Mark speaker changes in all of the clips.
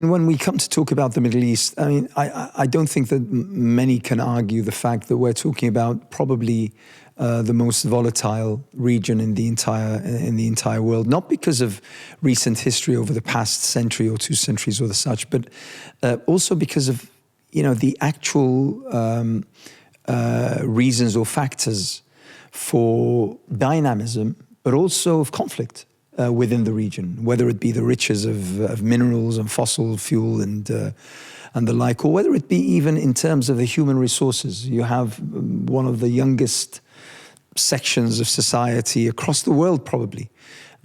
Speaker 1: When we come to talk about the Middle East, I mean, I don't think that many can argue the fact that we're talking about probably the most volatile region in the entire world, not because of recent history over the past century or 2 centuries or the such, but also because of the actual reasons or factors for dynamism, but also of conflict within the region, whether it be the riches of minerals and fossil fuel and the like, or whether it be even in terms of the human resources. You have one of the youngest sections of society across the world, probably,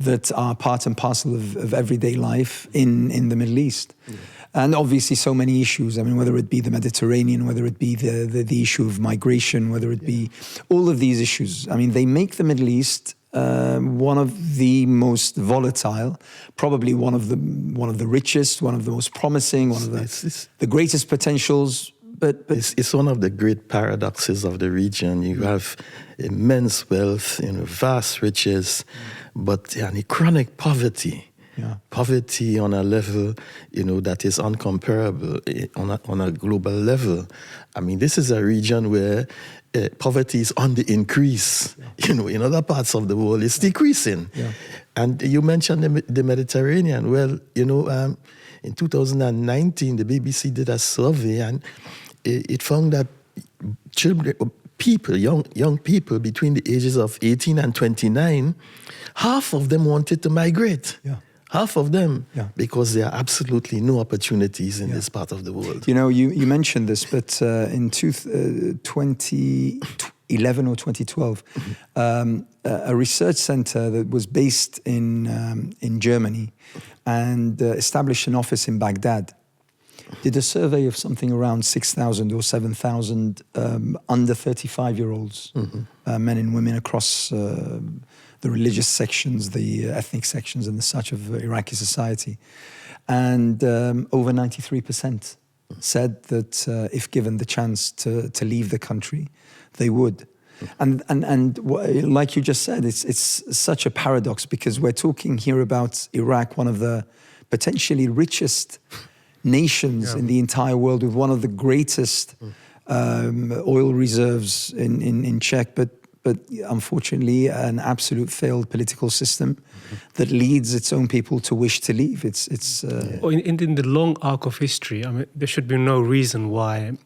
Speaker 1: that are part and parcel of everyday life in the Middle East. Yeah. And obviously so many issues. I mean, whether it be the Mediterranean, whether it be the issue of migration, whether it be all of these issues. I mean, they make the Middle East one of the most volatile, probably one of the richest, one of the most promising, one of the greatest potentials. But
Speaker 2: it's one of the great paradoxes of the region. You have immense wealth, vast riches, but chronic poverty. Yeah. Poverty on a level, that is uncomparable on a global level. I mean, this is a region where poverty is on the increase. Yeah. In other parts of the world, it's decreasing. Yeah. And you mentioned the Mediterranean. Well, in 2019, the BBC did a survey, and it found that young people between the ages of 18 and 29, half of them wanted to migrate. Yeah. Half of them, because there are absolutely no opportunities in this part of the world.
Speaker 1: You mentioned this, but in 2011 or 2012, a research center that was based in Germany and established an office in Baghdad did a survey of something around 6,000 or 7,000 under 35-year-olds, men and women across the religious sections, the ethnic sections and the such of Iraqi society. And over 93% said that if given the chance to leave the country, they would. And like you just said, it's such a paradox, because we're talking here about Iraq, one of the potentially richest nations in the entire world, with one of the greatest oil reserves in Czech, but unfortunately an absolute failed political system that leads its own people to wish to leave. In
Speaker 3: the long arc of history, I mean, there should be no reason why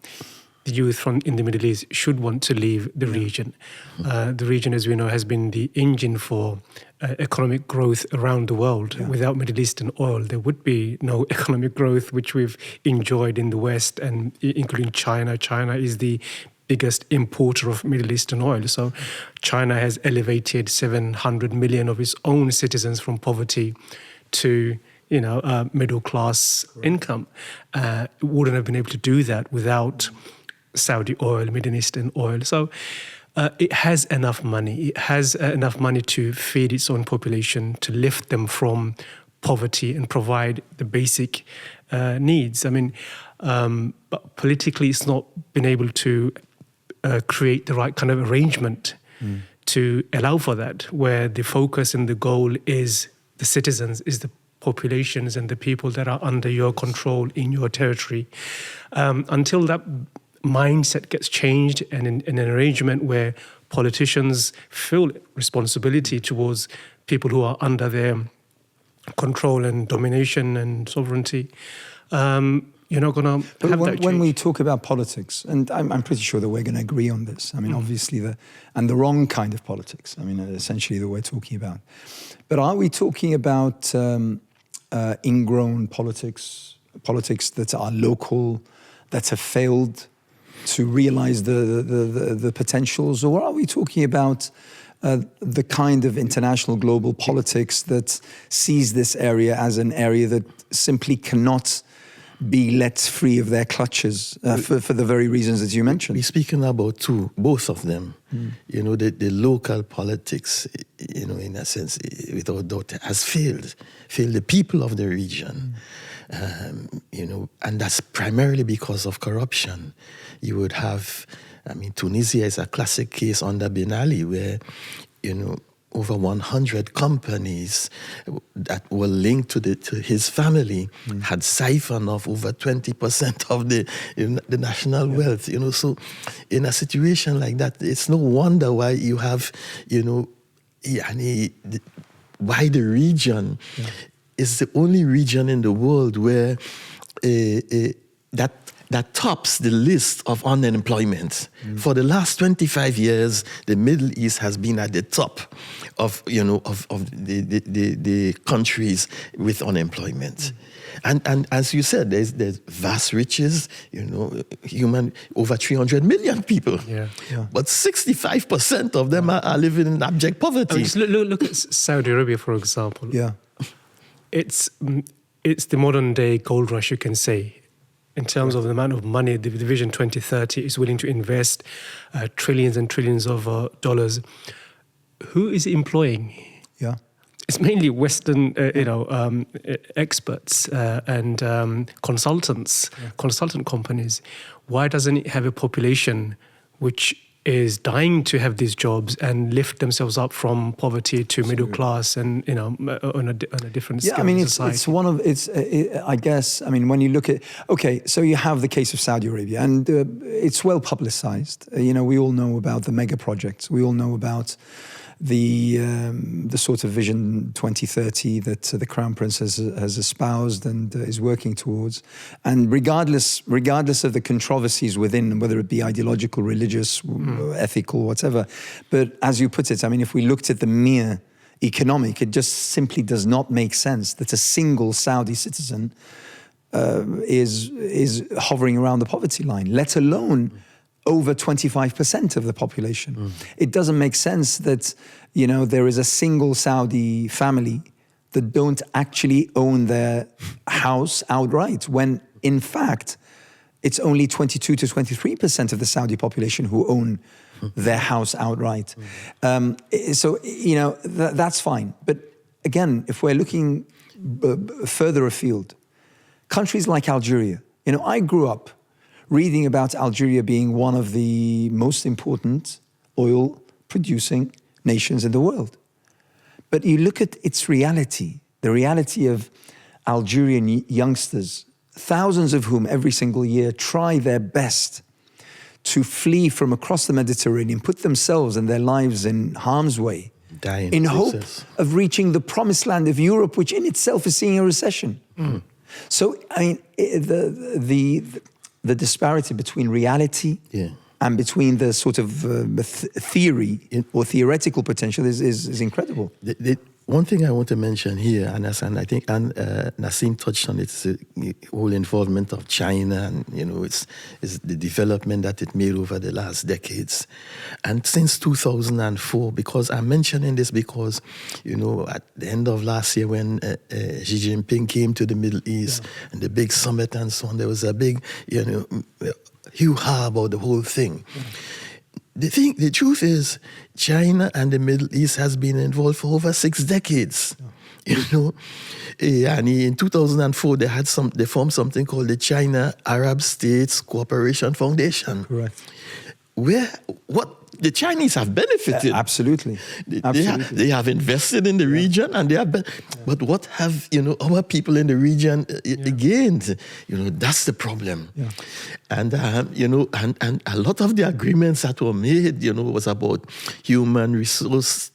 Speaker 3: the youth in the Middle East should want to leave the region. The region, as we know, has been the engine for economic growth around the world. Yeah. Without Middle Eastern oil, there would be no economic growth, which we've enjoyed in the West, and including China. China is the biggest importer of Middle Eastern oil. So China has elevated 700 million of its own citizens from poverty to middle-class income. It wouldn't have been able to do that without Saudi oil, Middle Eastern oil. So it has enough money. It has enough money to feed its own population, to lift them from poverty and provide the basic needs. I mean, but politically, it's not been able to create the right kind of arrangement to allow for that, where the focus and the goal is the citizens, is the populations and the people that are under your control in your territory. Until that mindset gets changed, and in an arrangement where politicians feel responsibility towards people who are under their control and domination and sovereignty, you're not going to have that change.
Speaker 1: When we talk about politics, and I'm pretty sure that we're going to agree on this, I mean, obviously, the wrong kind of politics, I mean, essentially that we're talking about. But are we talking about ingrown politics that are local, that have failed to realize the potentials, or are we talking about the kind of international global politics that sees this area as an area that simply cannot be let free of their clutches for the very reasons that you mentioned?
Speaker 2: We're speaking about both of them. The local politics, in a sense, without doubt, has failed the people of the region. And that's primarily because of corruption. You would have, Tunisia is a classic case under Ben Ali, where, over 100 companies that were linked to his family had siphoned off over 20% of the national wealth. So in a situation like that, it's no wonder why you have, why the region is the only region in the world where that tops the list of unemployment. For the last 25 years, the Middle East has been at the top of the countries with unemployment. And as you said, there's vast riches, human, over 300 million people. But 65% of them are living in abject poverty.
Speaker 3: I mean, just look at Saudi Arabia, for example. It's the modern day gold rush, you can say. In terms of the amount of money the Vision 2030 is willing to invest, trillions and trillions of dollars. Who is employing? It's mainly Western, experts and consultants, consultant companies. Why doesn't it have a population which is dying to have these jobs and lift themselves up from poverty to middle class and, on a different scale?
Speaker 1: I mean, I guess, when you look at, so you have the case of Saudi Arabia, and it's well publicized. We all know about the mega projects. We all know about the sort of Vision 2030 that the Crown Prince has espoused and is working towards. And regardless of the controversies within, whether it be ideological, religious, ethical, whatever, but as you put it, if we looked at the mere economic, it just simply does not make sense that a single Saudi citizen is hovering around the poverty line, let alone over 25% of the population. It doesn't make sense that, there is a single Saudi family that don't actually own their house outright, when in fact, it's only 22 to 23% of the Saudi population who own their house outright. That's fine. But again, if we're looking further afield, countries like Algeria, I grew up reading about Algeria being one of the most important oil-producing nations in the world. But you look at its reality, the reality of Algerian youngsters, thousands of whom every single year try their best to flee from across the Mediterranean, put themselves and their lives in harm's way, in hope of reaching the promised land of Europe, which in itself is seeing a recession. So, the disparity between reality and between the sort of theory or theoretical potential is incredible.
Speaker 2: One thing I want to mention here, and I think Nassim touched on it, is the whole involvement of China, and it's the development that it made over the last decades. And since 2004, because I'm mentioning this because, at the end of last year when Xi Jinping came to the Middle East and the big summit and so on, there was a big, hoo-ha about the whole thing. The truth is, China and the Middle East has been involved for over 6 decades. And in 2004, they formed something called the China Arab States Cooperation Foundation.
Speaker 1: Correct.
Speaker 2: What the Chinese have benefited.
Speaker 1: Absolutely.
Speaker 2: They have invested in the region, and but what have our people in the region gained? That's the problem. And and a lot of the agreements that were made, was about human resource,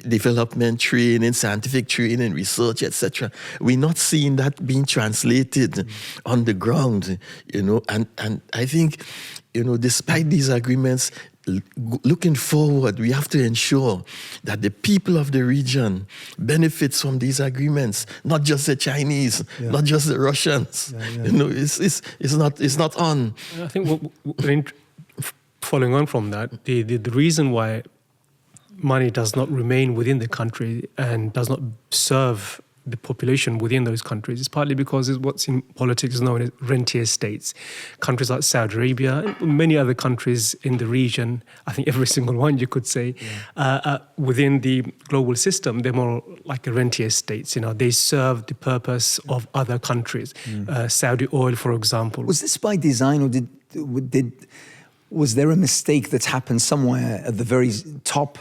Speaker 2: development training, scientific training, research, etc. We're not seeing that being translated on the ground, and I think, despite these agreements, looking forward, we have to ensure that the people of the region benefits from these agreements, not just the Chinese, not just the Russians. It's not on.
Speaker 3: I think following on from that, the reason why money does not remain within the country and does not serve the population within those countries is partly because it's what's in politics known as rentier states. Countries like Saudi Arabia and many other countries in the region, I think every single one you could say, within the global system, they're more like rentier states. They serve the purpose of other countries. Saudi oil, for example.
Speaker 1: Was this by design, or was there a mistake that's happened somewhere at the very top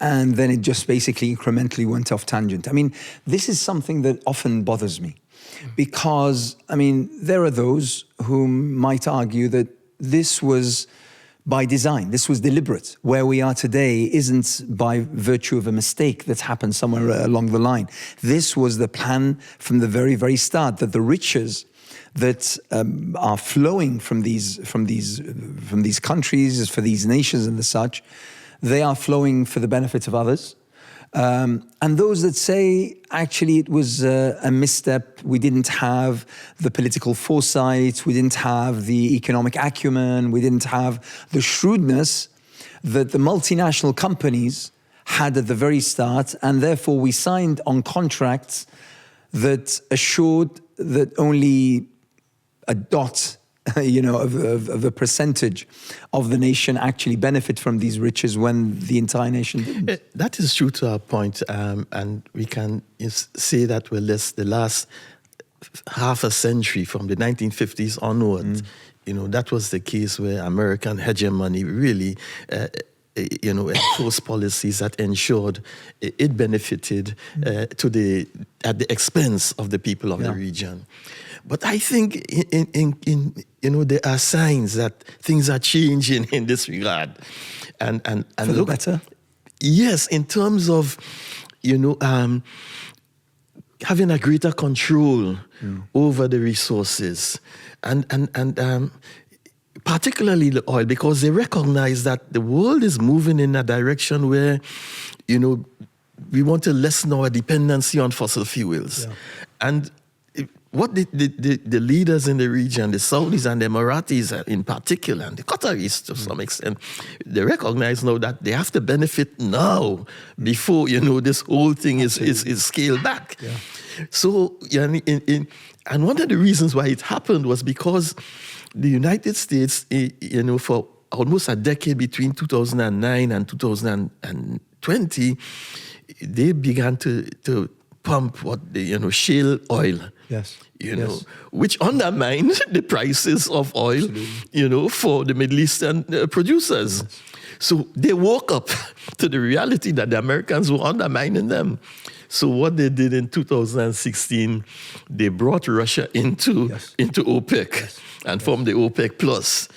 Speaker 1: and then it just basically incrementally went off tangent. I mean, this is something that often bothers me because, I mean, there are those who might argue that this was by design, this was deliberate. Where we are today isn't by virtue of a mistake that's happened somewhere along the line. This was the plan from the very, very start, that the riches that are flowing from these countries, for these nations and the such, they are flowing for the benefit of others. And those that say, actually, it was a misstep, we didn't have the political foresight, we didn't have the economic acumen, we didn't have the shrewdness that the multinational companies had at the very start, and therefore we signed on contracts that assured that only a dot of a percentage of the nation actually benefit from these riches when the entire nation didn't.
Speaker 2: That is true to our point, and we can say that the last half a century, from the 1950s onward, that was the case where American hegemony really enforced policies that ensured it benefited at the expense of the people of the region. But I think there are signs that things are changing in this regard, and
Speaker 1: for the better.
Speaker 2: Yes, in terms of having a greater control over the resources, and particularly the oil, because they recognize that the world is moving in a direction where we want to lessen our dependency on fossil fuels, and what the leaders in the region, the Saudis and the Emiratis in particular, and the Qataris to some extent, they recognize now that they have to benefit now before, this whole thing is scaled back. Yeah. So, and one of the reasons why it happened was because the United States, for almost a decade between 2009 and 2020, they began to pump shale oil.
Speaker 1: Yes.
Speaker 2: Which undermined the prices of oil, for the Middle Eastern producers. Yes. So they woke up to the reality that the Americans were undermining them. So what they did in 2016, they brought Russia into OPEC and formed the OPEC Plus.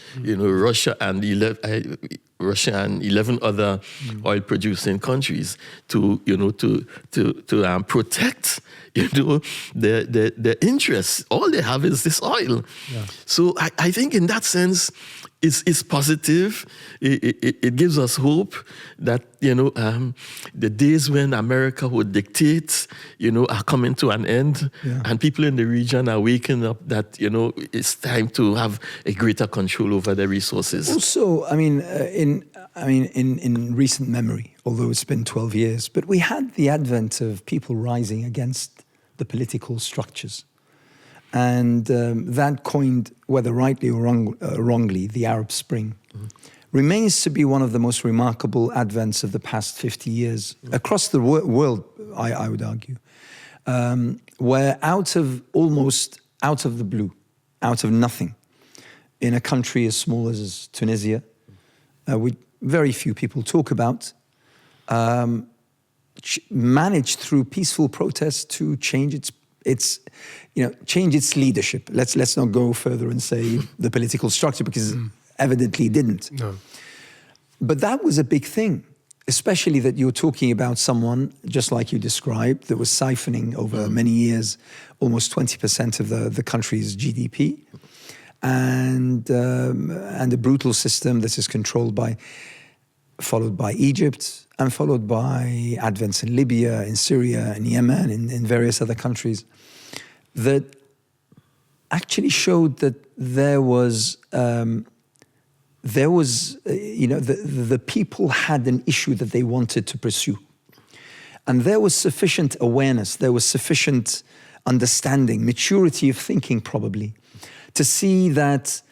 Speaker 2: Russia and 11 other oil-producing countries to protect their interests. All they have is this oil. Yeah. So I think in that sense, it's positive. It gives us hope that the days when America would dictate are coming to an end, and people in the region are waking up that it's time to have a greater control over their resources.
Speaker 1: Also, in recent memory, although it's been 12 years, but we had the advent of people rising against the political structures. And that coined, whether rightly or wrongly, the Arab Spring, remains to be one of the most remarkable advents of the past 50 years across the world, I would argue, where out of the blue, out of nothing, in a country as small as Tunisia, which very few people talk about, managed through peaceful protests to change its leadership. Let's not go further and say the political structure, because evidently it didn't.
Speaker 3: No.
Speaker 1: But that was a big thing, especially that you're talking about someone, just like you described, that was siphoning over many years almost 20% of the country's GDP, and a brutal system that is followed by Egypt, and followed by advents in Libya, in Syria, in Yemen, in various other countries, that actually showed that there was the people had an issue that they wanted to pursue. And there was sufficient awareness, there was sufficient understanding, maturity of thinking probably, to see that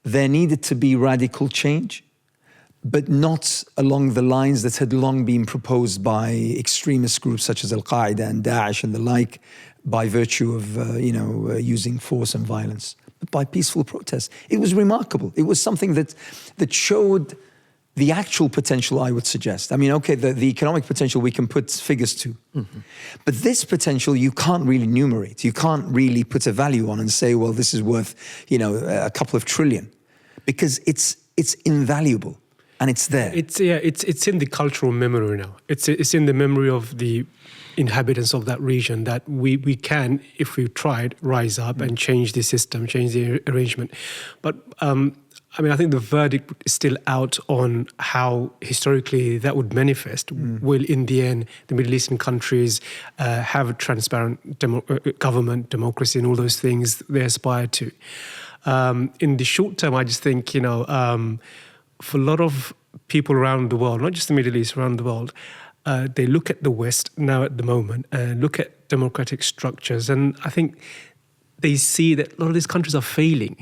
Speaker 1: there needed to be radical change, but not along the lines that had long been proposed by extremist groups such as Al-Qaeda and Daesh and the like, by virtue of using force and violence, but by peaceful protest. It was remarkable. It was something that showed the actual potential, I would suggest. I mean, okay, the economic potential we can put figures to. But this potential you can't really numerate. You can't really put a value on and say, well, this is worth, a couple of trillion. Because it's invaluable and it's there.
Speaker 3: It's in the cultural memory now. It's in the memory of the inhabitants of that region that we can, if we tried, rise up and change the system, change the arrangement. But I think the verdict is still out on how historically that would manifest. Will, in the end, the Middle Eastern countries have a transparent government, democracy, and all those things they aspire to? In the short term, I just think, for a lot of people around the world, not just the Middle East, around the world, they look at the West now at the moment and look at democratic structures. And I think they see that a lot of these countries are failing,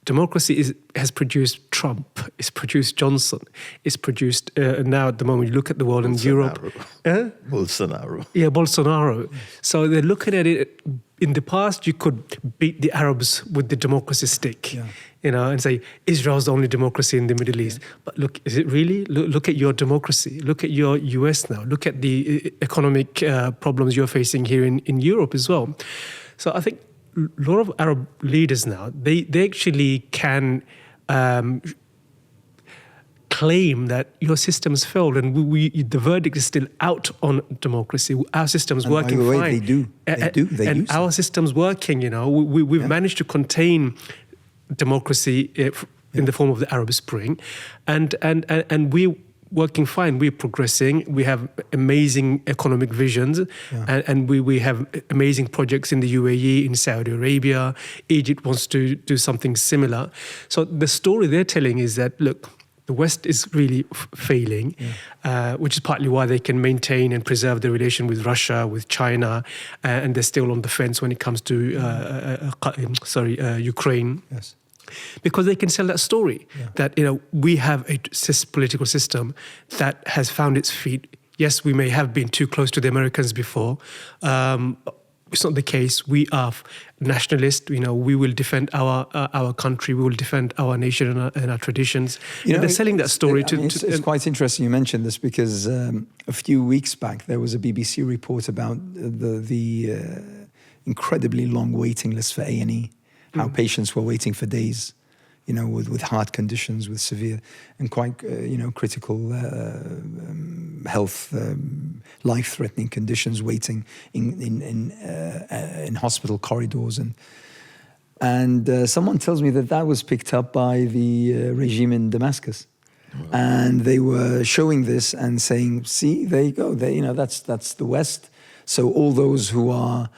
Speaker 3: Democracy has produced Trump, it's produced Johnson, it's produced, now at the moment, you look at the world in Europe.
Speaker 2: Bolsonaro.
Speaker 3: Yeah, Bolsonaro. So they're looking at it. In the past, you could beat the Arabs with the democracy stick, and say, Israel's the only democracy in the Middle East. But look, is it really? Look at your democracy. Look at your US now. Look at the economic problems you're facing here in Europe as well. So I think a lot of Arab leaders now, they actually can claim that your system's failed, and the verdict is still out on democracy. Our system's working
Speaker 1: by the way,
Speaker 3: fine.
Speaker 1: They do.
Speaker 3: Our system's working. We've managed to contain democracy in the form of the Arab Spring, and we're working fine. We're progressing. We have amazing economic visions, and we have amazing projects in the UAE, in Saudi Arabia. Egypt wants to do something similar. So the story they're telling is that, look, the West is really failing, which is partly why they can maintain and preserve the relation with Russia, with China, and they're still on the fence when it comes to Ukraine.
Speaker 1: Yes.
Speaker 3: Because they can sell that story that, we have a political system that has found its feet. Yes, we may have been too close to the Americans before. It's not the case. We are nationalists. We will defend our country. We will defend our nation and our traditions. They're selling that story
Speaker 1: It's quite interesting you mentioned this because a few weeks back there was a BBC report about the incredibly long waiting list for A&E. How patients were waiting for days, with heart conditions, with severe and quite, critical health, life-threatening conditions, waiting in hospital corridors, and someone tells me that was picked up by the regime in Damascus, and they were showing this and saying, "See, there you go. That's the West. So all those who are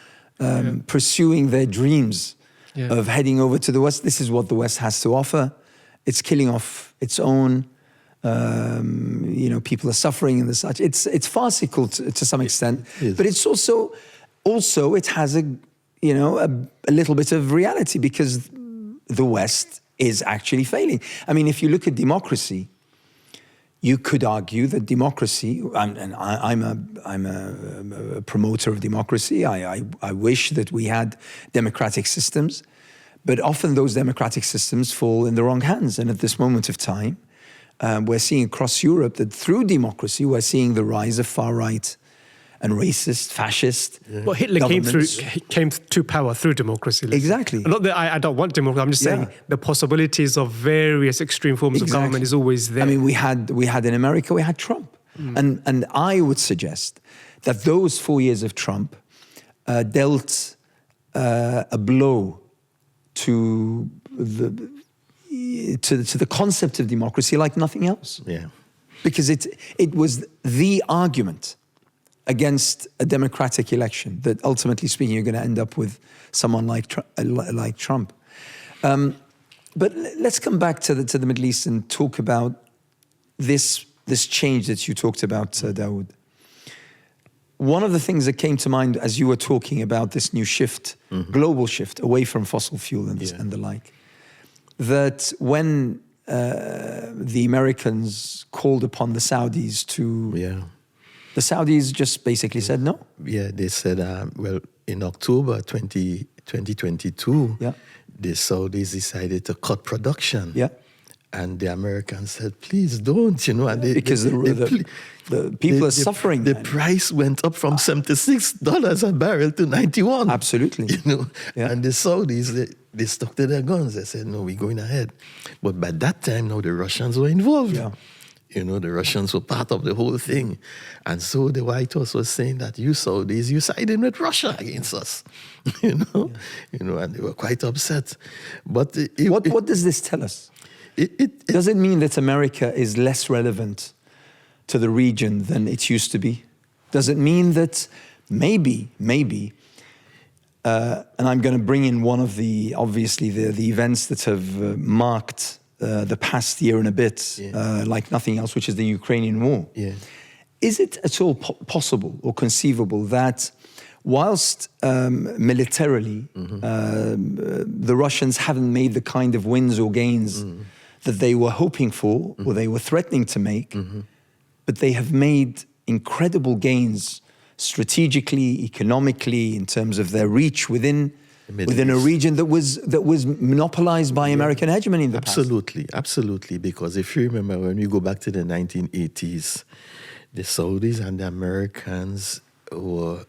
Speaker 1: pursuing their dreams." Of heading over to the West. This is what the West has to offer. It's killing off its own. People are suffering and such. It's farcical to some extent, but it's also it has a little bit of reality because the West is actually failing. I mean, if you look at democracy, you could argue that democracy, and I'm a promoter of democracy. I wish that we had democratic systems, but often those democratic systems fall in the wrong hands. And at this moment of time, we're seeing across Europe that through democracy, we're seeing the rise of far right and racist, fascist.
Speaker 3: Well, Hitler came to power through democracy.
Speaker 1: Exactly.
Speaker 3: Not that I don't want democracy. I'm just saying the possibilities of various extreme forms of government is always there.
Speaker 1: I mean, we had in America, we had Trump, and I would suggest that those 4 years of Trump dealt a blow to the concept of democracy like nothing else.
Speaker 2: Yeah,
Speaker 1: because it was the argument against a democratic election that ultimately speaking you're going to end up with someone like Trump. But let's come back to the Middle East and talk about this change that you talked about, Dawood. One of the things that came to mind as you were talking about this new shift, global shift away from fossil fuel and the like, that when the Americans called upon the Saudis to... The Saudis just basically said no.
Speaker 2: Yeah, they said, in October 2022, the Saudis decided to cut production.
Speaker 1: Yeah.
Speaker 2: And the Americans said, please don't, and
Speaker 1: because the people are suffering.
Speaker 2: The price went up from $76 a barrel to 91.
Speaker 1: Absolutely.
Speaker 2: And the Saudis, they stuck to their guns. They said, no, we're going ahead. But by that time, now the Russians were involved.
Speaker 1: Yeah.
Speaker 2: The Russians were part of the whole thing. And so the White House was saying that you Saudis, you siding with Russia against us. And they were quite upset. But
Speaker 1: what does this tell us? Does it mean that America is less relevant to the region than it used to be? Does it mean that maybe, and I'm going to bring in one of the events that have marked the past year and a bit, like nothing else, which is the Ukrainian war.
Speaker 2: Yeah.
Speaker 1: Is it at all possible or conceivable that whilst militarily the Russians haven't made the kind of wins or gains that they were hoping for or they were threatening to make, but they have made incredible gains strategically, economically, in terms of their reach within a region that was monopolized by American hegemony in the past?
Speaker 2: Absolutely. Because if you remember, when we go back to the 1980s, the Saudis and the Americans were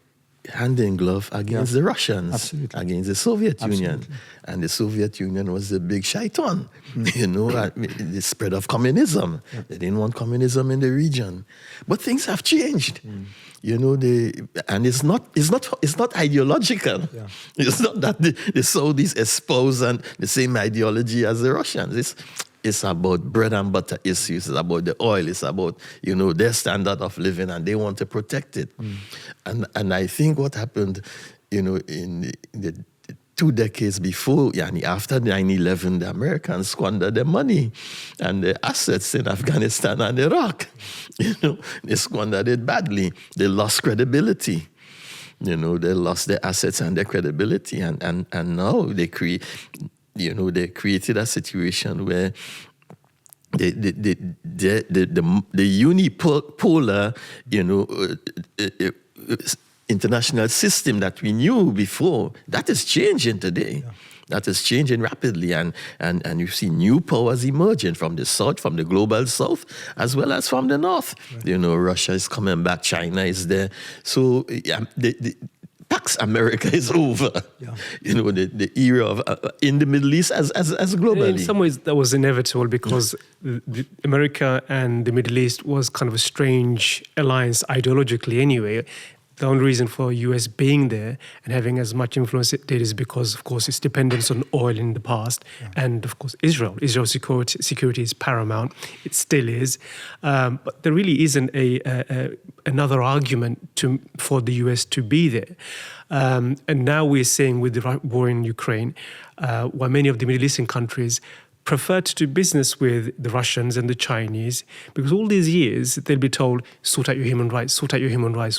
Speaker 2: hand in glove against the Russians, against the Soviet Union. And the Soviet Union was the big shaitan, the spread of communism. They didn't want communism in the region. But things have changed. And it's not ideological. Yeah. It's not that the Saudis espouse the same ideology as the Russians. It's about bread and butter issues. It's about the oil. It's about, their standard of living, and they want to protect it. And I think what happened, in the 2 decades before, after 9/11, the Americans squandered their money and their assets in Afghanistan and Iraq. They squandered it badly. They lost credibility. They lost their assets and their credibility. And now they they created a situation where the unipolar, international system that we knew before, that is changing today. Yeah. That is changing rapidly, and you see new powers emerging from the south, from the global south, as well as from the north. Right. Russia is coming back, China is there. So the Pax America is over. Yeah. The era of in the Middle East as globally.
Speaker 3: In some ways, that was inevitable because America and the Middle East was kind of a strange alliance ideologically anyway. The only reason for US being there and having as much influence it did is because, of course, its dependence on oil in the past. Yeah. And, of course, Israel's security is paramount. It still is. But there really isn't another argument for the US to be there. And now we're seeing with the war in Ukraine, why many of the Middle Eastern countries prefer to do business with the Russians and the Chinese, because all these years they'll be told, sort out your human rights,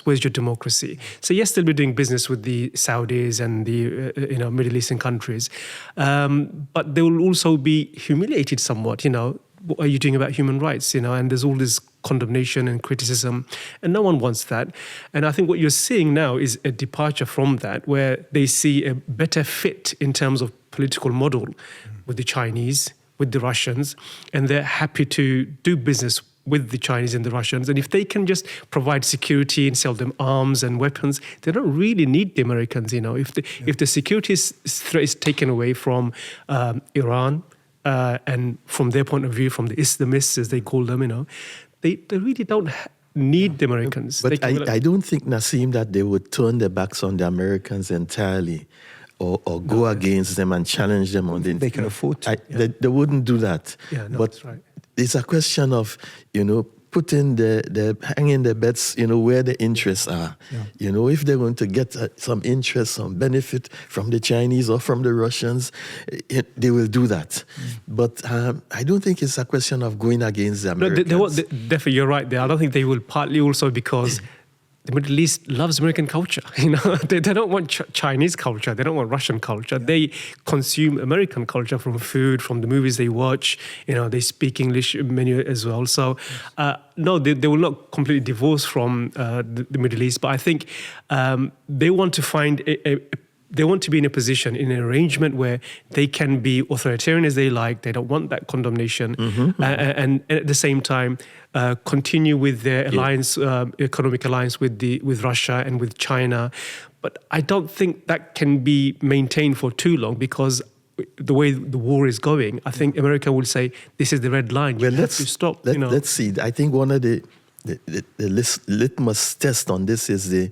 Speaker 3: where's your democracy? So yes, they'll be doing business with the Saudis and the Middle Eastern countries, but they will also be humiliated somewhat, what are you doing about human rights, and there's all this condemnation and criticism, and no one wants that. And I think what you're seeing now is a departure from that, where they see a better fit in terms of political model with the Chinese, with the Russians, and they're happy to do business with the Chinese and the Russians. And if they can just provide security and sell them arms and weapons, they don't really need the Americans. If the security threat is taken away from Iran, and from their point of view, from the Islamists, as they call them, they really don't need the Americans.
Speaker 2: But I don't think, Nassim, that they would turn their backs on the Americans entirely. Or go against them and challenge them on the...
Speaker 1: They can afford to.
Speaker 2: They wouldn't do that.
Speaker 3: Yeah, no,
Speaker 2: but
Speaker 3: that's right.
Speaker 2: It's a question of, putting hanging their bets, where the interests are. Yeah. If they're going to get some interest, some benefit from the Chinese or from the Russians, they will do that. But I don't think it's a question of going against the Americans.
Speaker 3: Definitely, you're right there. I don't think they will, partly also because the Middle East loves American culture. They don't want Chinese culture. They don't want Russian culture. Yeah. They consume American culture from food, from the movies they watch. They speak English many as well. So, no, they will not completely divorce from the Middle East. But I think they want to find a they want to be in a position, in an arrangement where they can be authoritarian as they like. They don't want that condemnation, and at the same time continue with their alliance, economic alliance with Russia and with China. But I don't think that can be maintained for too long, because the way the war is going, I think America will say, this is the red line. You have to stop.
Speaker 2: Let's see. I think one of the litmus test on this is the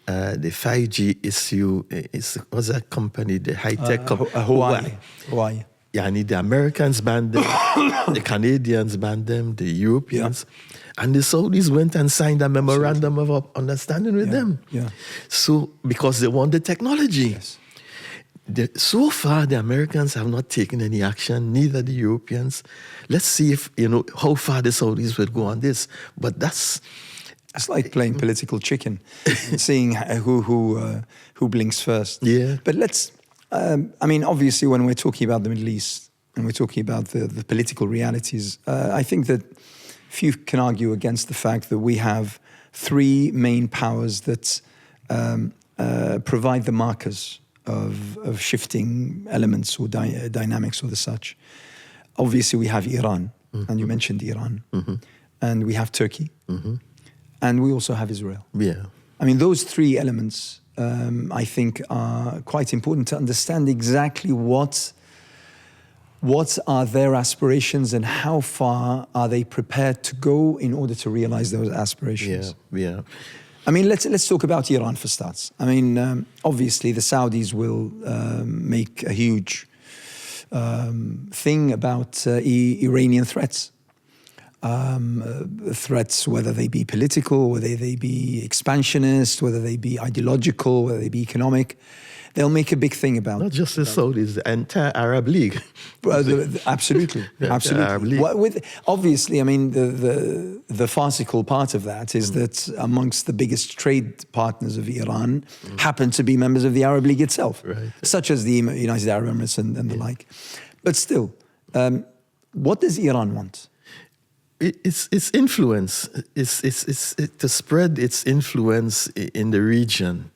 Speaker 2: 5G issue. Was that company, the high-tech company?
Speaker 1: Hawaii.
Speaker 2: Yeah, I need the Americans banned them, the Canadians banned them, the Europeans, and the Saudis went and signed a memorandum of understanding with them. Yeah. So, because they want the technology.
Speaker 1: Yes.
Speaker 2: So far, the Americans have not taken any action, neither the Europeans. Let's see if, how far the Saudis will go on this. But
Speaker 1: it's like playing political chicken, and seeing who blinks first.
Speaker 2: Yeah.
Speaker 1: But let's, obviously when we're talking about the Middle East and we're talking about the political realities, I think that few can argue against the fact that we have three main powers that provide the markers of shifting elements or dynamics or the such. Obviously we have Iran, and you mentioned Iran, and we have Turkey, and we also have Israel.
Speaker 2: Yeah.
Speaker 1: Those three elements, I think, are quite important to understand exactly what are their aspirations and how far are they prepared to go in order to realize those aspirations.
Speaker 2: Yeah.
Speaker 1: Let's talk about Iran for starts. Obviously the Saudis will make a huge thing about Iranian threats. Threats, whether they be political, whether they be expansionist, whether they be ideological, whether they be economic, they'll make a big thing about.
Speaker 2: Not just the Saudis, the entire Arab League.
Speaker 1: Absolutely, absolutely.
Speaker 2: Arab League.
Speaker 1: Obviously, the farcical part of that is that amongst the biggest trade partners of Iran happen to be members of the Arab League itself, such as the United Arab Emirates and the like. But still, what does Iran want?
Speaker 2: It's influence. It's to spread its influence in the region.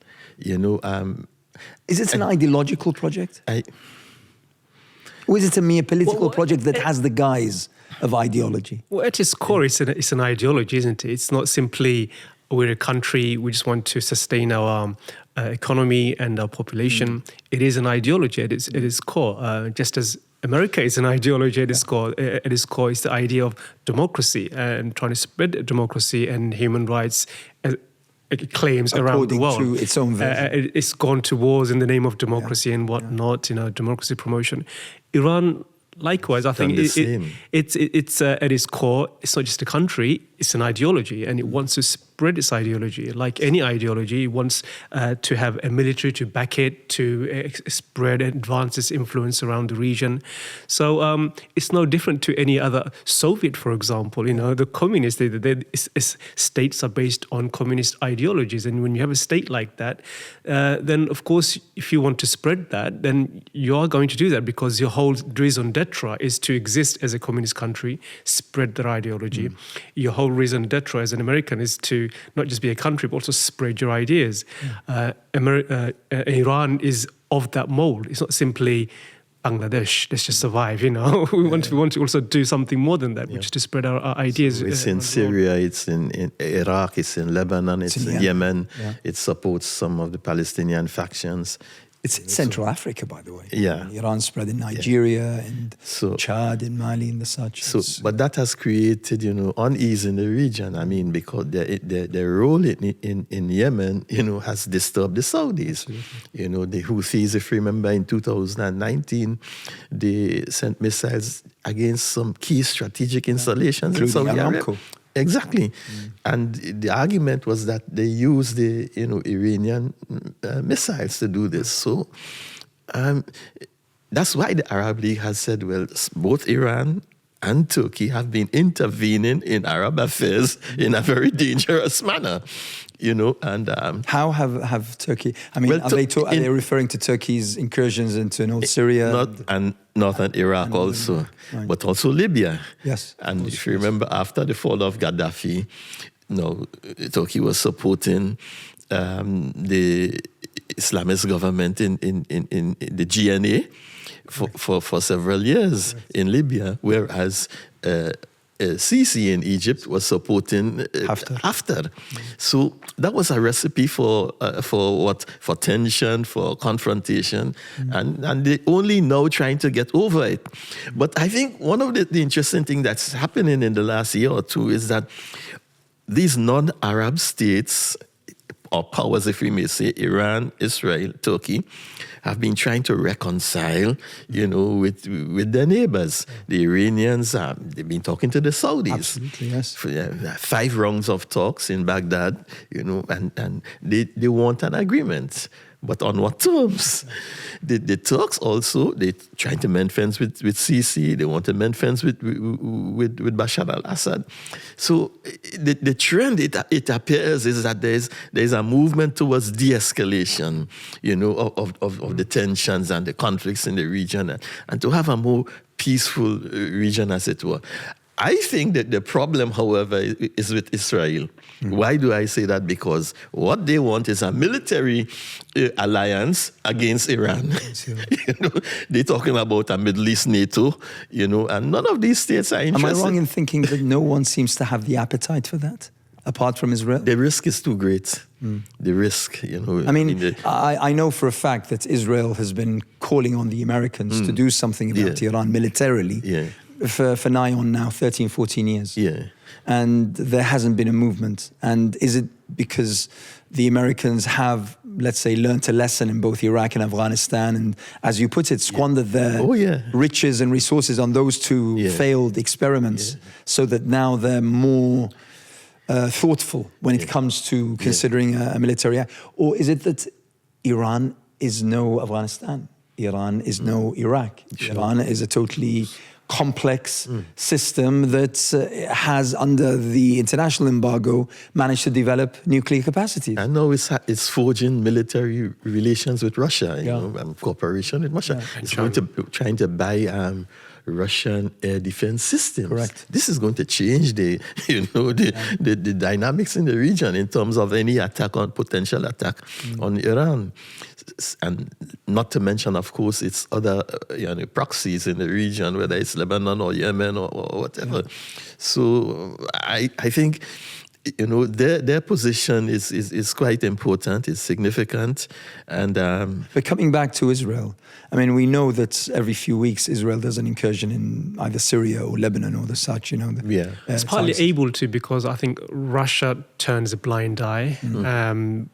Speaker 1: Is it an ideological project? Or is it a mere political project that has the guise of ideology?
Speaker 3: Well, at its core, it's an ideology, isn't it? It's not simply we're a country, we just want to sustain our economy and our population. It is an ideology at its core, just as America is an ideology at its core. At its core is the idea of democracy and trying to spread democracy and human rights claims around the world.
Speaker 1: According to its own version.
Speaker 3: It's gone to wars in the name of democracy and whatnot, democracy promotion. Iran, likewise, I think it's at its core, it's not just a country, it's an ideology, and it wants to spread its ideology. Like any ideology, it wants to have a military to back it, to spread and advance its influence around the region. So it's no different to any other Soviet, for example. The communists, states are based on communist ideologies, and when you have a state like that, then of course, if you want to spread that, then you are going to do that, because your whole raison d'etre is to exist as a communist country, spread their ideology. Your whole raison d'etre as an American is to not just be a country, but also spread your ideas. Iran is of that mold. It's not simply Bangladesh, let's just survive, We want to also do something more than that, which is to spread our ideas.
Speaker 2: So it's in Syria, it's in Iraq, it's in Lebanon, it's in Yemen. It supports some of the Palestinian factions.
Speaker 1: It's in Central Africa, by the way.
Speaker 2: Yeah.
Speaker 1: Iran spread in Nigeria and Chad and Mali and the such.
Speaker 2: But that has created, unease in the region. Because their role in Yemen, has disturbed the Saudis.
Speaker 1: Absolutely.
Speaker 2: The Houthis, if you remember, in 2019, they sent missiles against some key strategic installations in Saudi Arabia. Exactly. And the argument was that they used the Iranian missiles to do this. So that's why the Arab League has said, well, both Iran and Turkey have been intervening in Arab affairs in a very dangerous manner. And
Speaker 1: how have Turkey? Are they referring to Turkey's incursions into North Syria?
Speaker 2: Northern Iraq also, but also Libya.
Speaker 1: Yes.
Speaker 2: And if you remember, after the fall of Gaddafi, Turkey was supporting the Islamist government in the GNA for several years in Libya, whereas Sisi in Egypt was supporting Haftar. So that was a recipe for tension, for confrontation, and they only now trying to get over it. But I think one of the interesting things that's happening in the last year or two is that these non-Arab states, or powers, if we may say, Iran, Israel, Turkey, have been trying to reconcile, with their neighbors. The Iranians, they've been talking to the Saudis.
Speaker 1: Absolutely, yes.
Speaker 2: 5 rounds of talks in Baghdad, and they want an agreement. But on what terms? The Turks also, they trying to mend friends with Sisi. They want to mend friends with Bashar al-Assad. So the trend, it appears, is that there's a movement towards de-escalation, of the tensions and the conflicts in the region, and to have a more peaceful region, as it were. I think that the problem, however, is with Israel. Why do I say that? Because what they want is a military alliance against Iran. They're talking about a Middle East NATO, and none of these states are interested.
Speaker 1: Am I wrong in thinking that no one seems to have the appetite for that, apart from Israel?
Speaker 2: The risk is too great. The risk,
Speaker 1: I know for a fact that Israel has been calling on the Americans to do something about Iran militarily.
Speaker 2: Yeah.
Speaker 1: For nigh on now 13, 14 years.
Speaker 2: Yeah.
Speaker 1: And there hasn't been a movement. And is it because the Americans have, let's say, learned a lesson in both Iraq and Afghanistan and, as you put it, squandered their riches and resources on those two failed experiments, so that now they're more thoughtful when it comes to considering a military act? Or is it that Iran is no Afghanistan? Iran is no Iraq. Sure. Iran is a totally complex system that has, under the international embargo, managed to develop nuclear capacities.
Speaker 2: And now it's forging military relations with Russia, and cooperation with Russia.
Speaker 1: Yeah.
Speaker 2: It's trying to buy Russian air defense systems.
Speaker 1: Correct.
Speaker 2: This is going to change the dynamics in the region in terms of any potential attack on Iran. And not to mention, of course, its other proxies in the region, whether it's Lebanon or Yemen or whatever. Yeah. So I think their position is quite important, it's significant. And
Speaker 1: but coming back to Israel, I mean, we know that every few weeks Israel does an incursion in either Syria or Lebanon or the such,
Speaker 3: It's partly able to, because I think Russia turns a blind eye.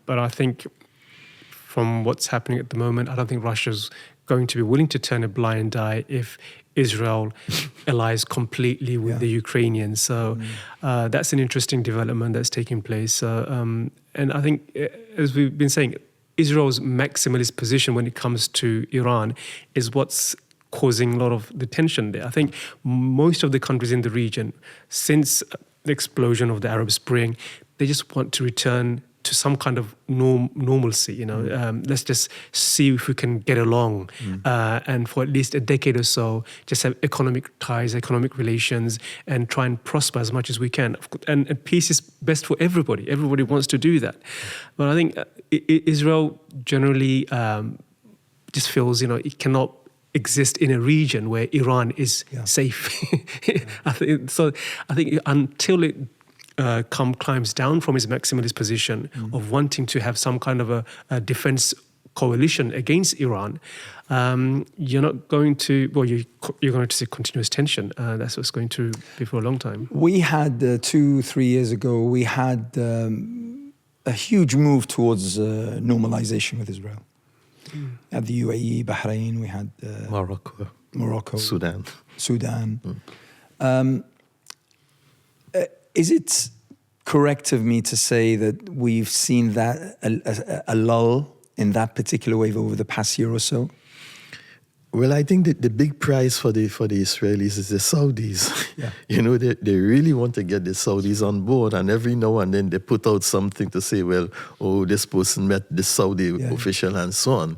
Speaker 3: But I think from what's happening at the moment, I don't think Russia's going to be willing to turn a blind eye if Israel allies completely with the Ukrainians. So that's an interesting development that's taking place. And I think, as we've been saying, Israel's maximalist position when it comes to Iran is what's causing a lot of the tension there. I think most of the countries in the region, since the explosion of the Arab Spring, they just want to return to some kind of normalcy, let's just see if we can get along, and for at least a decade or so, just have economic ties, economic relations, and try and prosper as much as we can. And peace is best for everybody. Everybody wants to do that. But I think Israel generally just feels, it cannot exist in a region where Iran is safe. I think until it climbs down from his maximalist position of wanting to have some kind of a defense coalition against Iran, you're not going to, you're going to see continuous tension. That's what's going to be for a long time.
Speaker 1: We had 2-3 years ago, we had a huge move towards normalization with Israel. At the UAE, Bahrain, we had Morocco, Sudan. Is it correct of me to say that we've seen that a lull in that particular wave over the past year or so?
Speaker 2: Well, I think that the big prize for the Israelis is the Saudis. Yeah. They really want to get the Saudis on board, and every now and then they put out something to say, this person met the Saudi official and so on.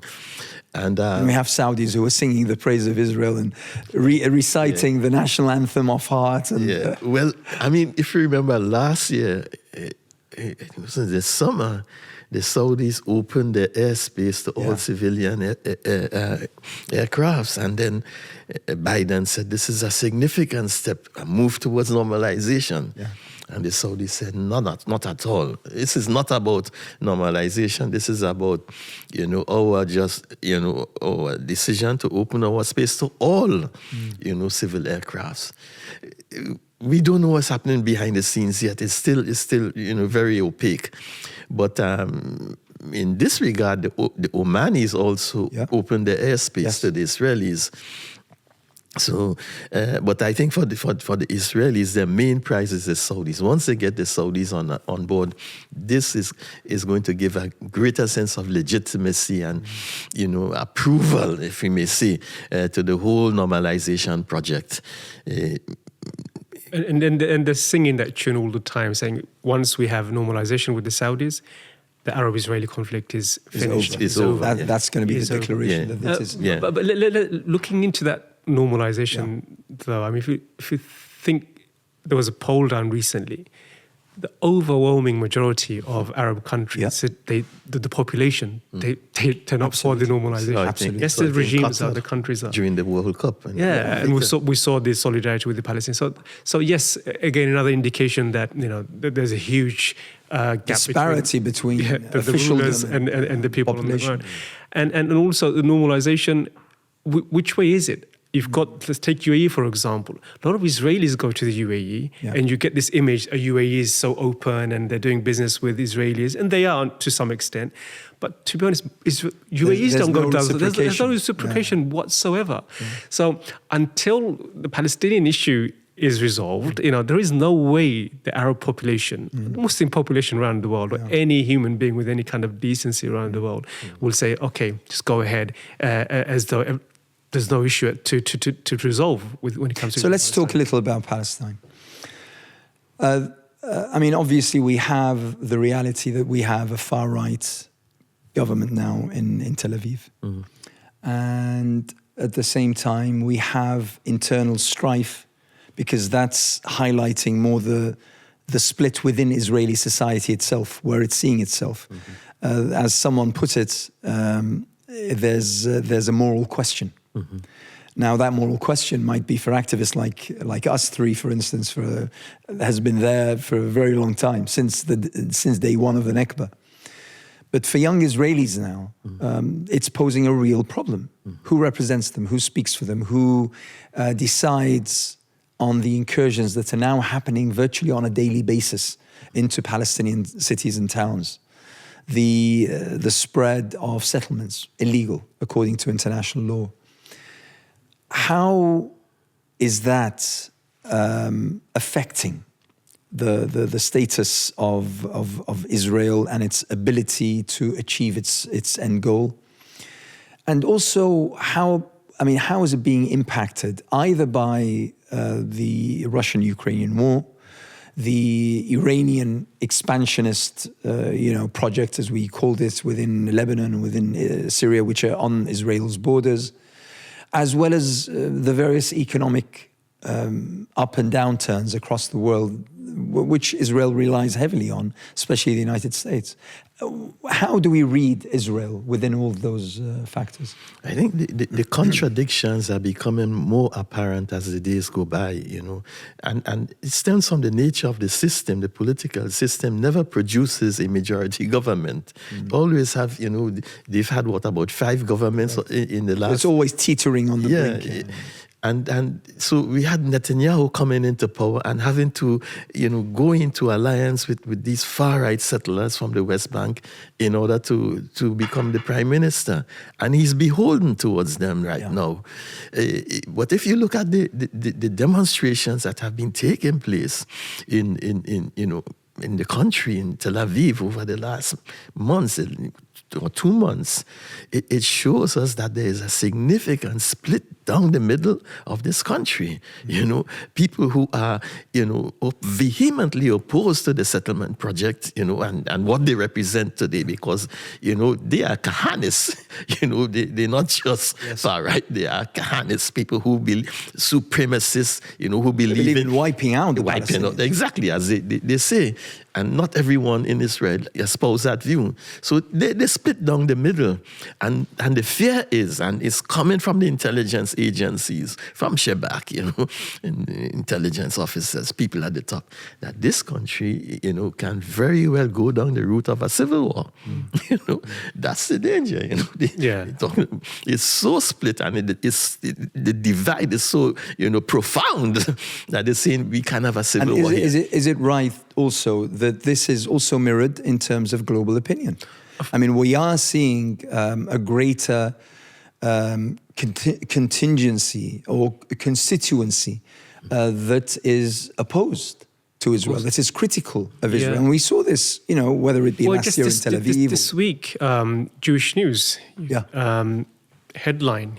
Speaker 2: And
Speaker 1: we have Saudis who are singing the praise of Israel and reciting the national anthem off heart. And,
Speaker 2: Well, I mean, if you remember last year, it was in the summer, the Saudis opened their airspace to all civilian aircrafts. And then Biden said, this is a significant step, a move towards normalization.
Speaker 1: Yeah.
Speaker 2: And the Saudis said, not at all. This is not about normalization. This is about, our decision to open our space to all, civil aircrafts. We don't know what's happening behind the scenes yet. It's still, very opaque. But in this regard, the Omanis also opened their airspace to the Israelis. So, but I think for the Israelis, their main prize is the Saudis. Once they get the Saudis on board, this is going to give a greater sense of legitimacy and, approval, if we may say, to the whole normalization project.
Speaker 3: And they're singing that tune all the time, saying once we have normalization with the Saudis, the Arab-Israeli conflict is finished.
Speaker 2: It's over.
Speaker 1: That's going to be the declaration that this is.
Speaker 3: But looking into that normalization, though, I mean, if you think there was a poll done recently, the overwhelming majority of Arab countries, said the population, they're not for the normalization.
Speaker 2: Absolutely.
Speaker 3: Yes, the regimes are, the countries are.
Speaker 2: During the World Cup.
Speaker 3: And we saw the solidarity with the Palestinians. So yes, again, another indication that there's a huge gap
Speaker 1: disparity between
Speaker 3: the rulers and the people on the ground. And also the normalization, which way is it? You've got, let's take UAE for example. A lot of Israelis go to the UAE and you get this image, UAE is so open and they're doing business with Israelis, and they are to some extent. But to be honest, UAEs don't go down. There's no reciprocation whatsoever. Yeah. So until the Palestinian issue is resolved, there is no way the Arab population, Muslim population around the world, or any human being with any kind of decency around the world will say, okay, just go ahead, as though there's no issue to resolve when it comes to.
Speaker 1: So let's talk a little about Palestine. Obviously we have the reality that we have a far-right government now in Tel Aviv. And at the same time, we have internal strife, because that's highlighting more the split within Israeli society itself, where it's seeing itself. As someone put it, there's a moral question. Now, that moral question might be for activists like us three, for instance, has been there for a very long time, since day one of the Nakba. But for young Israelis now, it's posing a real problem. Who represents them? Who speaks for them? Who decides on the incursions that are now happening virtually on a daily basis into Palestinian cities and towns? The spread of settlements, illegal according to international law. How is that affecting the status of Israel and its ability to achieve its end goal? And also, how is it being impacted either by the Russian-Ukrainian war, the Iranian expansionist, project, as we called it, within Lebanon, within Syria, which are on Israel's borders, as well as the various economic up and downturns across the world, which Israel relies heavily on, especially the United States. How do we read Israel within all of those factors?
Speaker 2: I think the contradictions are becoming more apparent as the days go by, and it stems from the nature of the system. The political system never produces a majority government. Always have, they've had about 5 governments in the last...
Speaker 1: It's always teetering on the brink.
Speaker 2: And so we had Netanyahu coming into power and having to, go into alliance with these far-right settlers from the West Bank in order to become the prime minister. And he's beholden towards them right now. But if you look at the demonstrations that have been taking place in the country, in Tel Aviv over the last months, or 2 months, it shows us that there is a significant split down the middle of this country. People who are, vehemently opposed to the settlement project, and what they represent today, because, they are Kahanists, they're not just far right, they are Kahanists, people who believe, supremacists, who believe
Speaker 1: in wiping out the Palestinians.
Speaker 2: Exactly, as they say. And not everyone in Israel espouse that view. So they split down the middle. And the fear is, and it's coming from the intelligence agencies, from Shebak, and the intelligence officers, people at the top, that this country, can very well go down the route of a civil war. That's the danger, It's so split, and the divide is so, profound that they're saying we can have a civil war here.
Speaker 1: Is it right also that this is also mirrored in terms of global opinion? I mean, we are seeing a greater contingency or constituency that is opposed to Israel, that is critical of Israel. And we saw this, whether it be last year in Tel Aviv.
Speaker 3: This week, Jewish News headline,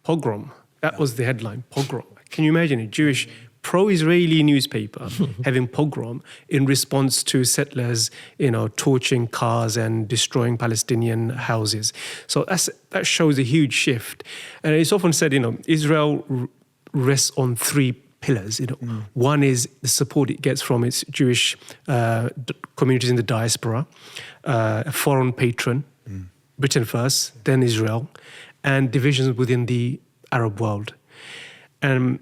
Speaker 3: pogrom. That was the headline, pogrom. Can you imagine it? Jewish pro-Israeli newspaper having pogrom in response to settlers, torching cars and destroying Palestinian houses. So that shows a huge shift. And it's often said, Israel rests on three pillars. One is the support it gets from its Jewish communities in the diaspora, a foreign patron, Britain first, then Israel, and divisions within the Arab world. And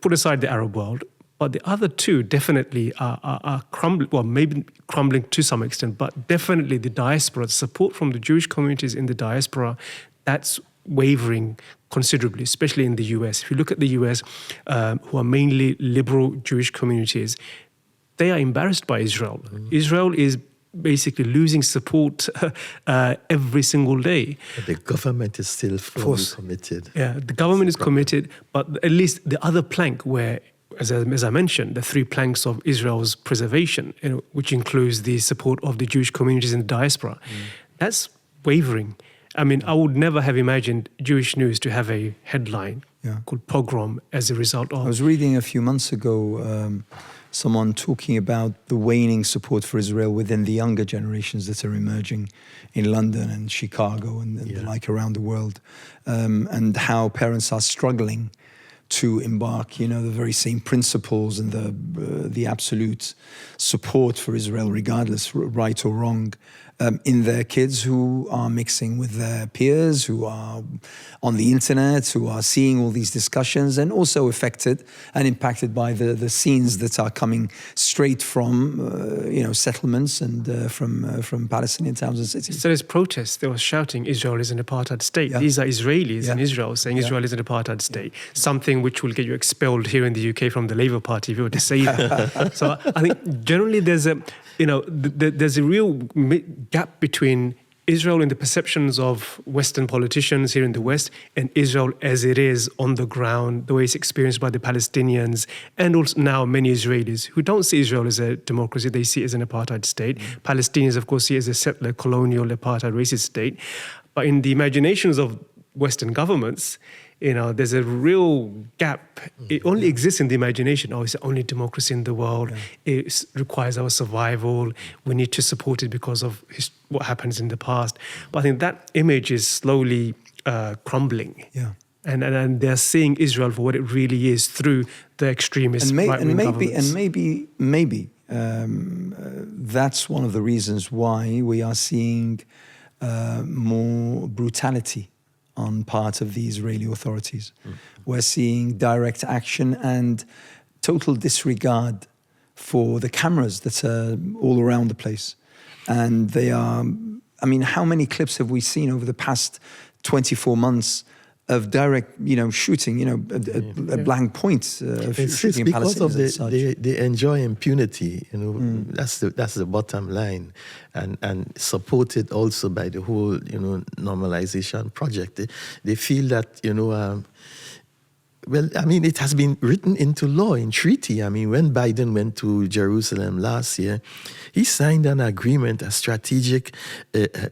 Speaker 3: put aside the Arab world, but the other two definitely are crumbling, well, maybe crumbling to some extent, but definitely the diaspora, the support from the Jewish communities in the diaspora, that's wavering considerably, especially in the US. If you look at the US, who are mainly liberal Jewish communities, they are embarrassed by Israel. Israel is basically losing support every single day.
Speaker 2: But the government is still fully committed.
Speaker 3: Yeah, the government is committed, but at least the other plank where, as I mentioned, the three planks of Israel's preservation, which includes the support of the Jewish communities in the diaspora, that's wavering. I mean, I would never have imagined Jewish News to have a headline called pogrom as a result of...
Speaker 1: I was reading a few months ago someone talking about the waning support for Israel within the younger generations that are emerging in London and Chicago and the like around the world, and how parents are struggling to embark, the very same principles and the absolute support for Israel, regardless, right or wrong, in their kids who are mixing with their peers, who are on the internet, who are seeing all these discussions, and also affected and impacted by the scenes that are coming straight from settlements and from Palestinian towns and cities.
Speaker 3: So there's protests. They were shouting, Israel is an apartheid state.
Speaker 1: Yeah.
Speaker 3: These are Israelis in Israel saying Israel is an apartheid state, something which will get you expelled here in the UK from the Labour Party if you were to say that. So I think generally there's a real gap between Israel in the perceptions of Western politicians here in the West and Israel as it is on the ground, the way it's experienced by the Palestinians and also now many Israelis who don't see Israel as a democracy, they see it as an apartheid state. Palestinians, of course, see it as a settler, colonial, apartheid, racist state. But in the imaginations of Western governments, there's a real gap. It only exists in the imagination. It's the only democracy in the world. It requires our survival. We need to support it because of what happens in the past. But I think that image is slowly crumbling.
Speaker 1: Yeah.
Speaker 3: And they're seeing Israel for what it really is through the extremist right-wing governments.
Speaker 1: Maybe that's one of the reasons why we are seeing more brutality on part of the Israeli authorities. We're seeing direct action and total disregard for the cameras that are all around the place. And they are, how many clips have we seen over the past 24 months of direct, shooting, a blank point of shooting
Speaker 2: because
Speaker 1: Palestinians?
Speaker 2: they enjoy impunity, that's the bottom line, and supported also by the whole, normalization project. They feel that, Well, I mean, it has been written into law in treaty. I mean, when Biden went to Jerusalem last year, he signed an agreement, a strategic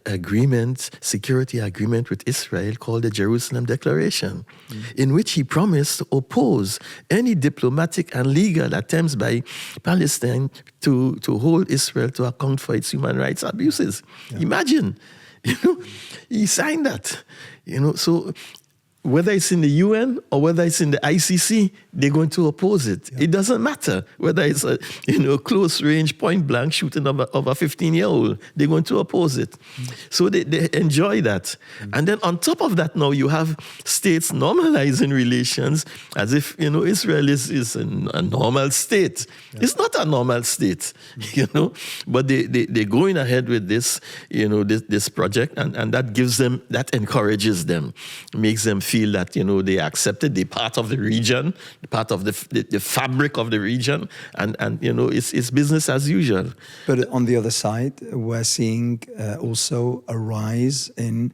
Speaker 2: agreement, security agreement with Israel called the Jerusalem Declaration, in which he promised to oppose any diplomatic and legal attempts by Palestine to hold Israel to account for its human rights abuses. Yeah. Imagine, he signed that, so whether it's in the UN or whether it's in the ICC, they're going to oppose it. Yeah. It doesn't matter whether it's a close range, point blank shooting of a 15-year-old. They're going to oppose it. So they enjoy that. And then on top of that, now you have states normalizing relations as if Israel is a normal state. Yeah. It's not a normal state, but they're going ahead with this, this project, and that encourages them, makes them feel that they are accepted, they're part of the region, part of the fabric of the region, and it's business as usual.
Speaker 1: But on the other side, we're seeing also a rise in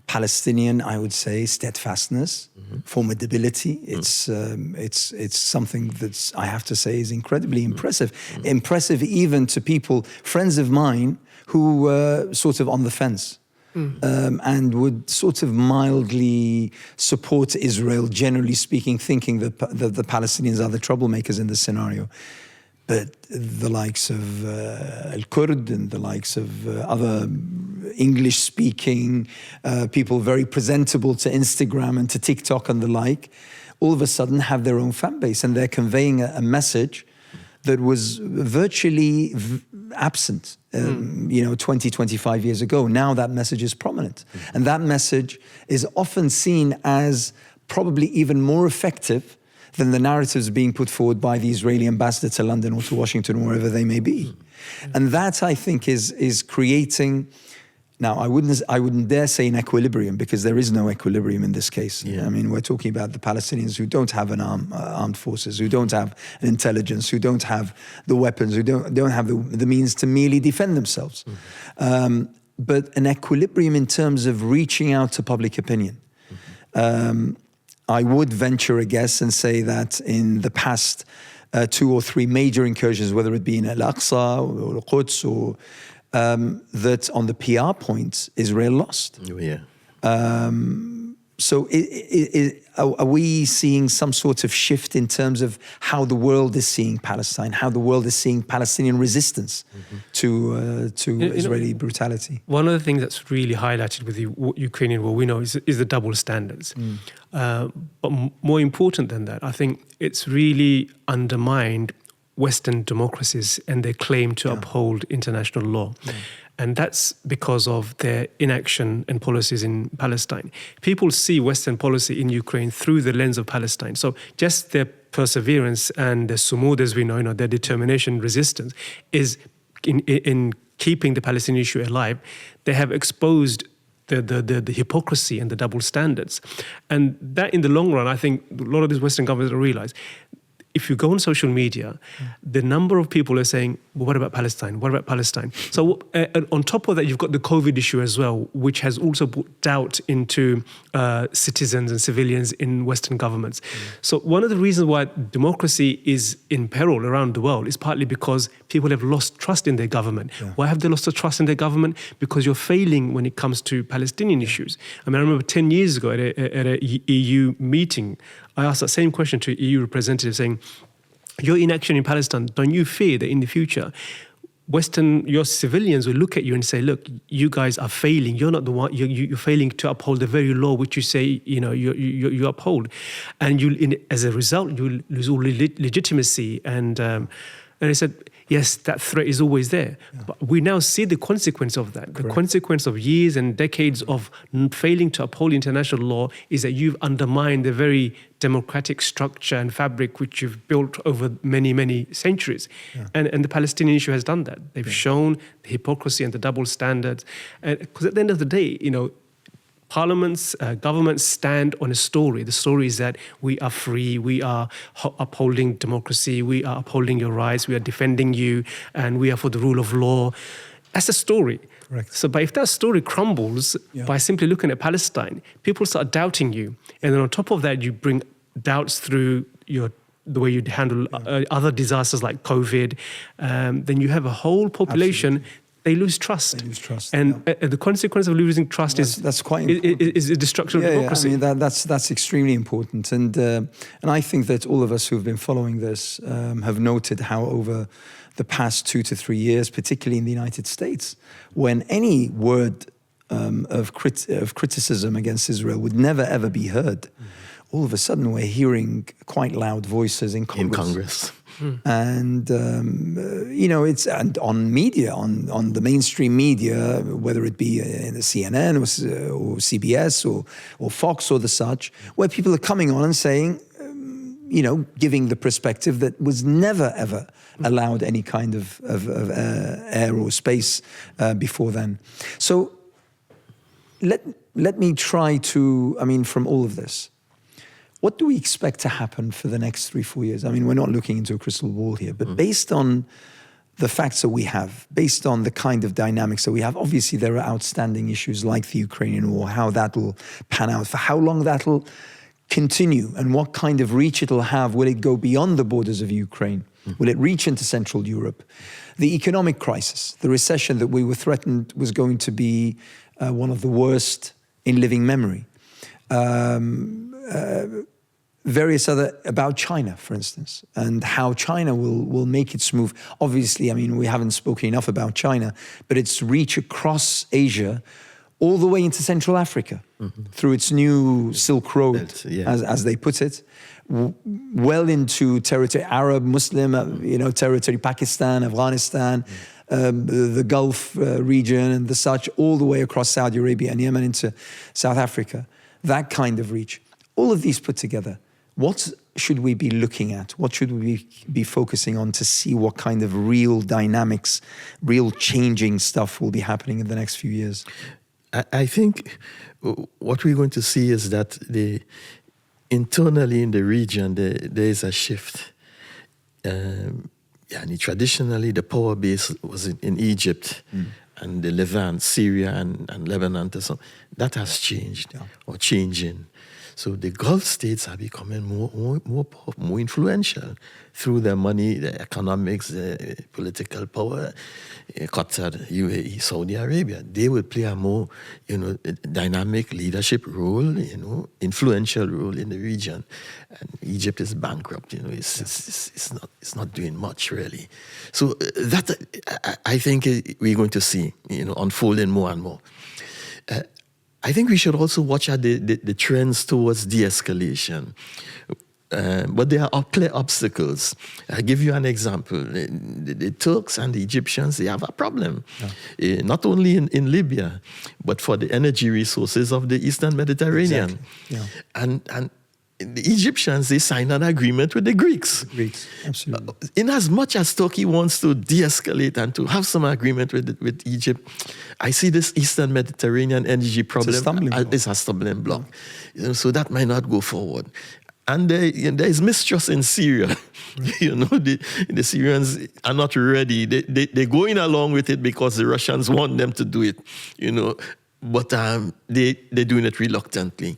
Speaker 1: Palestinian, I would say, steadfastness, formidability. It's something that I have to say is incredibly impressive. Impressive even to people, friends of mine, who were sort of on the fence. And would sort of mildly support Israel, generally speaking, thinking that the Palestinians are the troublemakers in this scenario. But the likes of Al-Kurd and the likes of other English-speaking people, very presentable to Instagram and to TikTok and the like, all of a sudden have their own fan base, and they're conveying a message that was virtually absent, 20, 25 years ago. Now that message is prominent. And that message is often seen as probably even more effective than the narratives being put forward by the Israeli ambassador to London or to Washington or wherever they may be. And that, I think, is creating... Now, I wouldn't dare say an equilibrium, because there is no equilibrium in this case. Yeah. I mean, we're talking about the Palestinians who don't have an armed forces, who don't have an intelligence, who don't have the weapons, who don't have the means to merely defend themselves. But an equilibrium in terms of reaching out to public opinion. I would venture a guess and say that in the past 2 or 3 major incursions, whether it be in Al-Aqsa or Quds or that on the PR point, Israel lost.
Speaker 2: Yeah.
Speaker 1: So are we seeing some sort of shift in terms of how the world is seeing Palestine, how the world is seeing Palestinian resistance to Israeli brutality?
Speaker 3: One of the things that's really highlighted with the Ukrainian war, we know, is the double standards. But more important than that, I think it's really undermined Western democracies and their claim to uphold international law. And that's because of their inaction and policies in Palestine. People see Western policy in Ukraine through the lens of Palestine. So just their perseverance and their sumud, as we know, their determination, resistance, is in keeping the Palestinian issue alive. They have exposed the hypocrisy and the double standards. And that, in the long run, I think a lot of these Western governments don't realize. If you go on social media, the number of people are saying, well, what about Palestine? What about Palestine? So on top of that, you've got the COVID issue as well, which has also put doubt into citizens and civilians in Western governments. So one of the reasons why democracy is in peril around the world is partly because people have lost trust in their government. Why have they lost the trust in their government? Because you're failing when it comes to Palestinian issues. I mean, I remember 10 years ago at a EU meeting, I asked that same question to EU representatives saying, your inaction in Palestine, don't you fear that in the future, your civilians will look at you and say, look, you guys are failing. You're not the one, you're failing to uphold the very law which you say, you uphold. And as a result, you'll lose all legitimacy. And I said, yes, that threat is always there. But we now see the consequence of that. The consequence of years and decades of failing to uphold international law is that you've undermined the very democratic structure and fabric which you've built over many, many centuries. And the Palestinian issue has done that. They've shown the hypocrisy and the double standards. Because at the end of the day, parliaments, governments stand on a story. The story is that we are free, we are upholding democracy, we are upholding your rights, we are defending you, and we are for the rule of law. That's a story. Correct. So, but if that story crumbles by simply looking at Palestine, people start doubting you. And then on top of that, you bring doubts through the way you handle other disasters like COVID, then you have a whole population. They lose trust. And the consequence of losing trust
Speaker 1: that's quite important.
Speaker 3: is a destruction of democracy.
Speaker 1: I mean, that's extremely important. And I think that all of us who have been following this have noted how over the past 2 to 3 years, particularly in the United States, when any word of criticism against Israel would never, ever be heard, all of a sudden we're hearing quite loud voices in Congress. And, it's and on media, on the mainstream media, whether it be in the CNN or CBS or Fox or the such, where people are coming on and saying, giving the perspective that was never, ever allowed any kind of air or space before then. So let me try to, from all of this, what do we expect to happen for the next 3-4 years? I mean, we're not looking into a crystal ball here, but based on the facts that we have, based on the kind of dynamics that we have, obviously there are outstanding issues like the Ukrainian war, how that will pan out, for how long that will continue, and what kind of reach it will have. Will it go beyond the borders of Ukraine? Will it reach into Central Europe? The economic crisis, the recession that we were threatened was going to be one of the worst in living memory. Various other, about China, for instance, and how China will make its move. Obviously, I mean, we haven't spoken enough about China, but its reach across Asia, all the way into Central Africa, through its new Silk Road, as they put it, well into territory, Arab, Muslim, territory, Pakistan, Afghanistan, the Gulf region and the such, all the way across Saudi Arabia and Yemen into South Africa. That kind of reach. All of these put together, what should we be looking at? What should we be focusing on to see what kind of real dynamics, real changing stuff will be happening in the next few years?
Speaker 2: I think what we're going to see is that internally in the region, there is a shift. Traditionally, the power base was in Egypt and the Levant, Syria and Lebanon. So that has changed or changing. So the Gulf states are becoming more influential through their money, their economics, their political power. Qatar, UAE, Saudi Arabia, they will play a more, dynamic leadership role, influential role in the region. And Egypt is bankrupt, it's not doing much really. So that I think we're going to see, unfolding more and more. I think we should also watch out the trends towards de-escalation. But there are clear obstacles. I'll give you an example. The Turks and the Egyptians, they have a problem. Not only in Libya, but for the energy resources of the Eastern Mediterranean.
Speaker 1: Exactly.
Speaker 2: And the Egyptians, they signed an agreement with the Greeks.
Speaker 1: Absolutely.
Speaker 2: In as much as Turkey wants to de-escalate and to have some agreement with Egypt, I see this Eastern Mediterranean energy problem as a stumbling block. So that might not go forward. And there is mistrust in Syria. The Syrians are not ready. They're going along with it because the Russians want them to do it, but they're doing it reluctantly.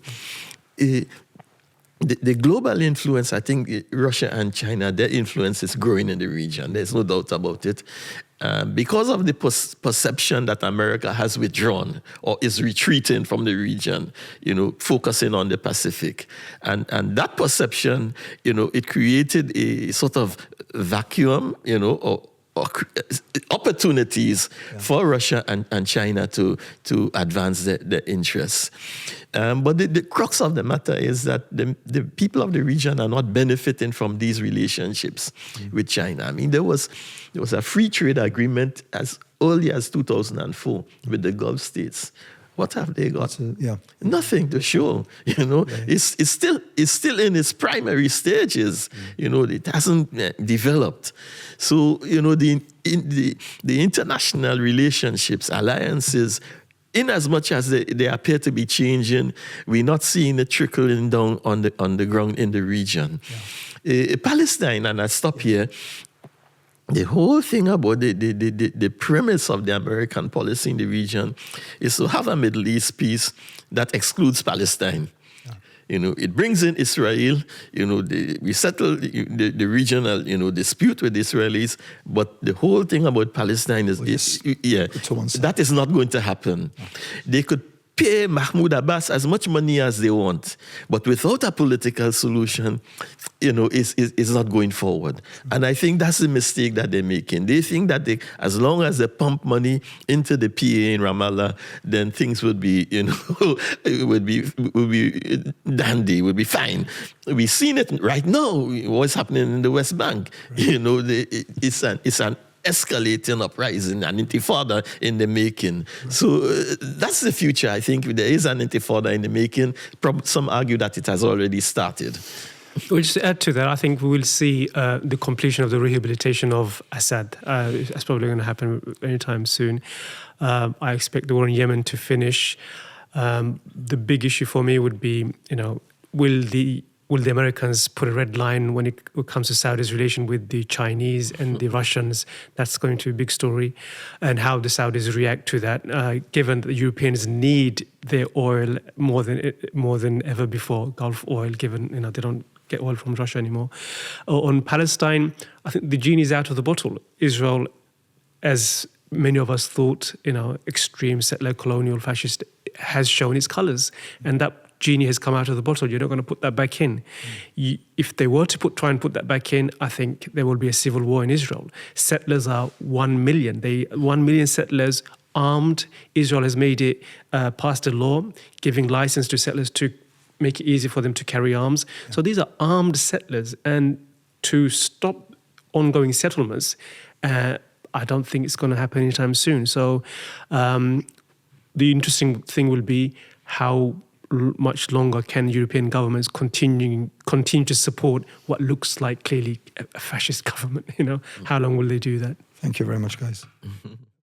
Speaker 2: The global influence, I think Russia and China, their influence is growing in the region. There's no doubt about it. Because of the perception that America has withdrawn or is retreating from the region, focusing on the Pacific. And that perception, it created a sort of vacuum, or opportunities for Russia and China to advance their interests. But the crux of the matter is that the people of the region are not benefiting from these relationships with China. I mean, there was a free trade agreement as early as 2004 with the Gulf states. What have they got? Nothing to show. It's still in its primary stages. It hasn't developed. So the international relationships, alliances, in as much as they appear to be changing, we're not seeing it trickling down on the ground in the region. Palestine, and I stop here. The whole thing about the premise of the American policy in the region is to have a Middle East peace that excludes Palestine. It brings in Israel. We settle the regional, dispute with the Israelis. But the whole thing about Palestine is, that is not going to happen. They could pay Mahmoud Abbas as much money as they want, but without a political solution, it's not going forward. And I think that's the mistake that they're making. They think that as long as they pump money into the PA in Ramallah, then things would be, would be dandy, would be fine. We've seen it right now. What's happening in the West Bank? It's an escalating uprising, an intifada in the making. So that's the future. I think there is an intifada in the making. Some argue that it has already started.
Speaker 3: Well, just to add to that, I think we will see the completion of the rehabilitation of Assad. That's probably going to happen anytime soon. I expect the war in Yemen to finish. The big issue for me would be, will the Americans put a red line when it comes to Saudi's relation with the Chinese and the Russians? That's going to be a big story. And how the Saudis react to that, given that the Europeans need their oil more than ever before, Gulf oil, given they don't get oil from Russia anymore. On Palestine, I think the genie's out of the bottle. Israel, as many of us thought, extreme settler, colonial, fascist, has shown its colours. And that genie has come out of the bottle. You're not going to put that back in. If they were to try and put that back in, I think there will be a civil war in Israel. Settlers are 1 million. 1 million settlers armed. Israel has made it passed a law giving license to settlers to make it easy for them to carry arms. So these are armed settlers. And to stop ongoing settlements, I don't think it's going to happen anytime soon. So the interesting thing will be how much longer can European governments continue to support what looks like clearly a fascist government? How long will they do that?
Speaker 1: Thank you very much, guys.